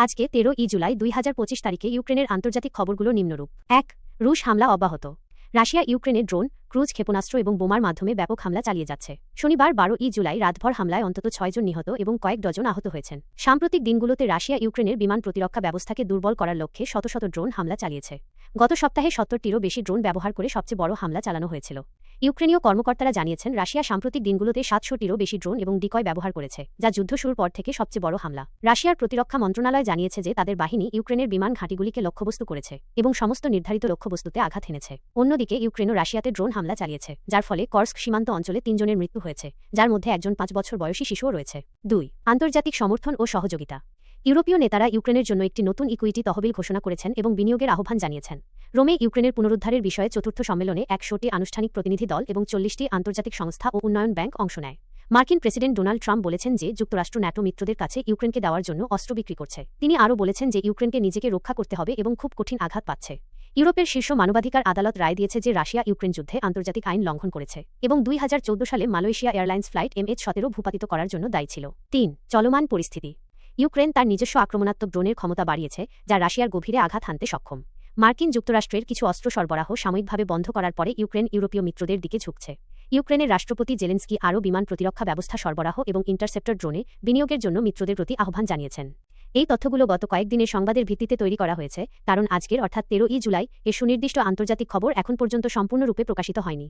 আজকে 13 জুলাই 2025 তারিখে ইউক্রেনের আন্তর্জাতিক খবরগুলো নিম্নরূপ। 1. রুশ হামলা অব্যাহত। রাশিয়া ইউক্রেনের ড্রোন, ক্রুজ ক্ষেপণাস্ত্র এবং বোমার মাধ্যমে ব্যাপক হামলা চালিয়ে যাচ্ছে। শনিবার 12 জুলাই রাতভর হামলায় অন্তত 6 জন নিহত এবং কয়েক ডজন আহত হয়েছেন। সাম্প্রতিক দিনগুলোতে রাশিয়া ইউক্রেনের বিমান প্রতিরক্ষা ব্যবস্থাকে দুর্বল করার লক্ষ্যে শত শত ড্রোন হামলা চালিয়েছে। গত সপ্তাহে 70টিরও বেশি ড্রোন ব্যবহার করে সবচেয়ে বড় হামলা চালানো হয়েছিল। ইউক্রেনীয় কর্মকর্তারা জানিয়েছেন রাশিয়া সাম্প্রতিক দিনগুলোতে 700টিরও বেশি ড্রোন এবং ডিকয় ব্যবহার করেছে, যা যুদ্ধ শুরুর পর থেকে সবচেয়ে বড় হামলা। রাশিয়ার প্রতিরক্ষা মন্ত্রণালয় জানিয়েছে যে তাদের বাহিনী ইউক্রেনের বিমান ঘাঁটিগুলিকে লক্ষ্যবস্তু করেছে এবং সমস্ত নির্ধারিত লক্ষ্যবস্তুতে আঘাত হেনেছে। অন্যদিকে ইউক্রেনও রাশিয়াতে ড্রোন হামলা চালিয়েছে, যার ফলে কর্স্ক সীমান্ত অঞ্চলে 3 জনের মৃত্যু হয়েছে, যার মধ্যে একজন 5 বছর বয়সী শিশুও রয়েছে। 2. আন্তর্জাতিক সমর্থন ও সহযোগিতা। ইউরোপীয় নেতারা ইউক্রেনের জন্য একটি নতুন ইকুইটি তহবিল ঘোষণা করেছেন এবং বিনিয়োগের আহ্বান জানিয়েছেন। রোমে ইউক্রেনের পুনরুদ্ধারের বিষয়ে চতুর্থ সম্মেলনে 100টি আনুষ্ঠানিক প্রতিনিধি দল এবং 40টি আন্তর্জাতিক সংস্থা ও উন্নয়ন ব্যাংক অংশ নেয়। মার্কিন প্রেসিডেন্ট ডোনাল্ড ট্রাম্প বলেছেন যে যুক্তরাষ্ট্র ন্যাটো মিত্রদের কাছে ইউক্রেনকে দেওয়ার জন্য অস্ত্র বিক্রি করছে। তিনি আরও বলেছেন যে ইউক্রেনকে নিজেকে রক্ষা করতে হবে এবং খুব কঠিন আঘাত পাচ্ছে। ইউরোপের শীর্ষ মানবাধিকার আদালত রায় দিয়েছে যে রাশিয়া ইউক্রেন যুদ্ধে আন্তর্জাতিক আইন লঙ্ঘন করেছে এবং 2014 সালে মালয়েশিয়া এয়ারলাইন্স ফ্লাইট MH17 ভূপাতিত করার জন্য দায়ী ছিল। 3. চলমান পরিস্থিতি। ইউক্রেন তার নিজস্ব আক্রমণাত্মক ড্রোনের ক্ষমতা বাড়িয়েছে, যা রাশিয়ার গভীরে আঘাত হানতে সক্ষম। মার্কিন যুক্তরাষ্ট্রের কিছু অস্ত্র সরবরাহ সাময়িকভাবে বন্ধ করার পরে ইউক্রেন ইউরোপীয় মিত্রদের দিকে ঝুঁকছে। ইউক্রেনের রাষ্ট্রপতি জেলেন্সকি আরও বিমান প্রতিরক্ষা ব্যবস্থা সরবরাহ এবং ইন্টারসেপ্টর ড্রোনে বিনিয়োগের জন্য মিত্রদের প্রতি আহ্বান জানিয়েছেন। এই তথ্যগুলো গত কয়েকদিনের সংবাদের ভিত্তিতে তৈরি করা হয়েছে, কারণ আজকের অর্থাৎ 13 জুলাই এর সুনির্দিষ্ট আন্তর্জাতিক খবর এখন পর্যন্ত সম্পূর্ণরূপে প্রকাশিত হয়নি।